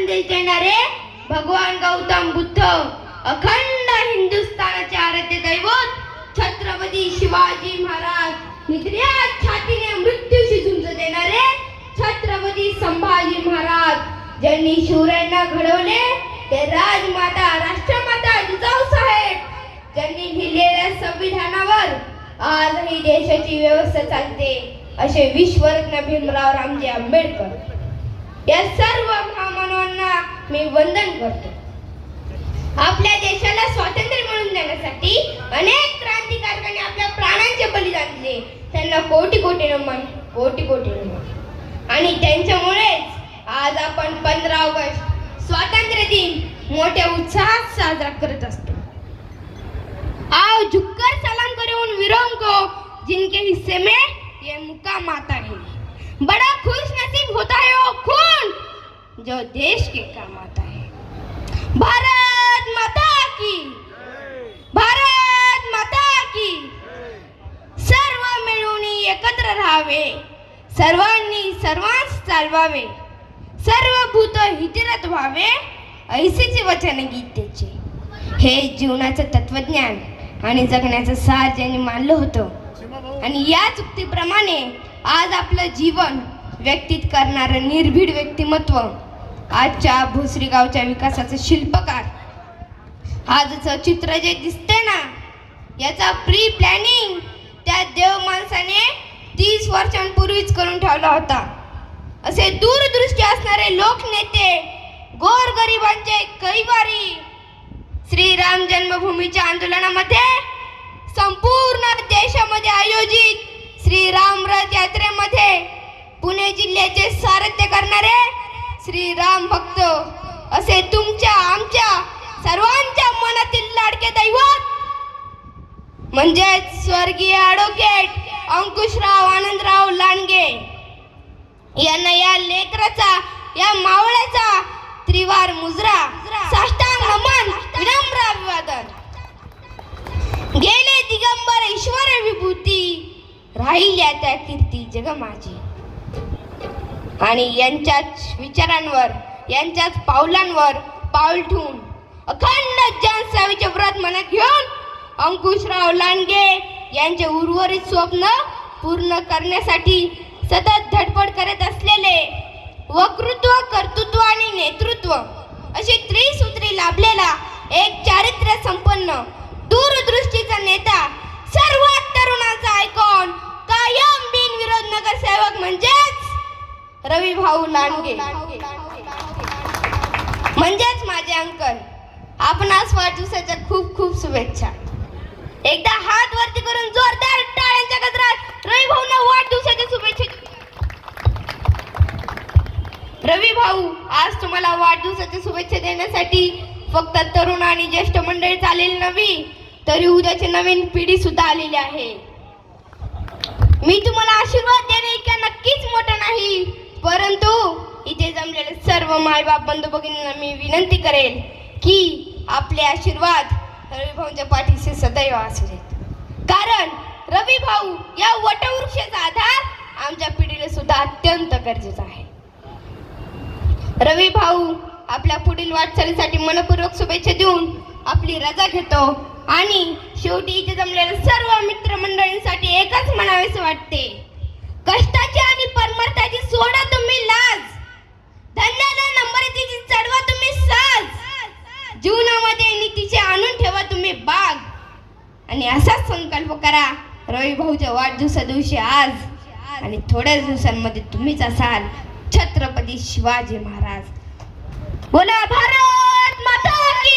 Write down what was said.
संदेश देणारे भगवान गौतम बुद्ध, अखंड हिंदुस्थानाचे आराध्य दैवत छत्रपती शिवाजी महाराज, निद्र्यात छातीने मृत्यूशी झुंज देणारे छत्रपती संभाजी महाराज, ज्यांनी शूरांना घडवले ते राजमाता राष्ट्रमाता जिजाऊ साहेब, ज्यांनी लिहिलेल्या संविधानावर आज ही देशाची व्यवस्था चालते असे विश्वरत्न भीमराव रामजी आंबेडकर. या सर्व महामानवांना मी वंदन करतो. आपल्या देशाला स्वातंत्र्य मिळवून देण्यासाठी अनेक क्रांतिकारकांनी आपल्या प्राणांचे बलिदान दिले. त्यांना कोटी कोटी नमन, कोटी कोटी नमन. आणि त्यांच्यामुळेच आज आपण 15 ऑगस्ट स्वातंत्र्य दिन मोठ्या उत्साहात साजरा करत असतो. आओ झुककर सलाम करे उन वीरों को जिनके हिस्से में ये मुकाम आता है. बड़ा खुश नसीब होता है वो खून जो देश के काम आता है. भारत माता की, भारत माता की. सर्व मिळून एकत्र राहावे, सर्वांनी सर्वांस चालवावे, सर्वभूत हितरत व्हावे, ऐसेचे वचन गीतेचे. हे जीवनाचं तत्वज्ञान आणि जगण्याचं सार ज्यांनी मानलं होतं आणि या चुक्तीप्रमाणे आज आपलं जीवन व्यक्तित करणारं निर्भीड व्यक्तिमत्व, आजच्या भोसरी गावच्या विकासाचे शिल्पकार. आजचं चित्र जे दिसते ना, याचा प्री प्लॅनिंग त्या देव माणसाने 30 वर्षांपूर्वीच करून ठेवला होता. असे दूरदृष्टी असणारे लोकनेते, गोरगरिबांचे कैवारी श्रीराम जन्मभूमीच्या आंदोलनामध्ये, संपूर्ण देशामध्ये आयोजित श्रीराम रथ यात्रेमध्ये पुणे जिल्ह्याचे सारथ्य करणारे श्रीराम भक्त असे तुमच्या आमच्या सर्वांच्या मनातील लाडके दैवत म्हणजेच स्वर्गीय ॲडव्होकेट अंकुशराव आनंदराव लांडगे यांना या लेकराचा, या मावळ्याचा त्रिवार मुजरा, साष्टांग नमन, विनम्र अभिवादन. गेले दिगंबर ईश्वर विभूती, राहिल्या त्या कीर्ती जग माझी. आणि यांच्याच विचारांवर, यांच्याच पावलांवर पाऊल ठेवून अखंड जनसेवेचे व्रत मनात घेऊन अंकुशराव लांडगे यांचे उर्वरित स्वप्न पूर्ण करण्यासाठी सतत धडपड करत असलेले वक्तृत्व, कर्तृत्व आणि नेतृत्व अशी त्रिसूत्री लाभलेला एक चारित्र्य संपन्न दूरदृष्टीचा नेता, सर्वात तरुणाचा आयकॉन, कायम बिनविरोध नगरसेवक म्हणजेच रवी भाऊ लांडगे, म्हणजेच माझे अंकल. आपणास वाढदिवसाच्या खूप खूप शुभेच्छा. एकदा हात वरती करून जोरदार टाळ्यांच्या गजरात रवी भाऊंना वाढदिवसाच्या शुभेच्छा. रवी भाऊ, आज तुम्हाला वाढदिवसाच्या शुभेच्छा देण्यासाठी फक्त तरुण आणि ज्येष्ठ मंडळी आलेली नव्हे, तरी उद्याची नवीन पिढी सुद्धा आलेली आहे. मी तुम्हाला आशीर्वाद देणे इतक्या नक्कीच मोठं नाही, परंतु इथे जमलेले सर्व मायबाप बंधू भगिनींना मी विनंती करेल की आपले आशीर्वाद रवी भाऊंच्या पाठीशी सदैव असू देत. कारण रवी भाऊ या वटवृक्षाचा आधार आमच्या पिढीला सुद्धा अत्यंत गरजेचा आहे. रवी भाऊ आपल्या पुढील वाटचालीसाठी मनपूर्वक शुभेच्छा देऊन आपली रजा घेतो आणि शेवटी इथे जमलेल्या सर्व मित्रमंडळींसाठी एकच म्हणावेसे वाटते, कष्टाची आणि परमार्थाची सोडा तुम्ही लाज, धन्याला नम्रतेची चढवा तुम्ही साज, जीवनामध्ये नीतीचे आणून ठेवा तुम्ही बाग. आणि असाच संकल्प करा रवी भाऊच्या वाढदिवसा दिवशी आज, आणि थोड्याच दिवसांमध्ये तुम्हीच असाल छत्रपती शिवाजी महाराज. बोला भारत माता की.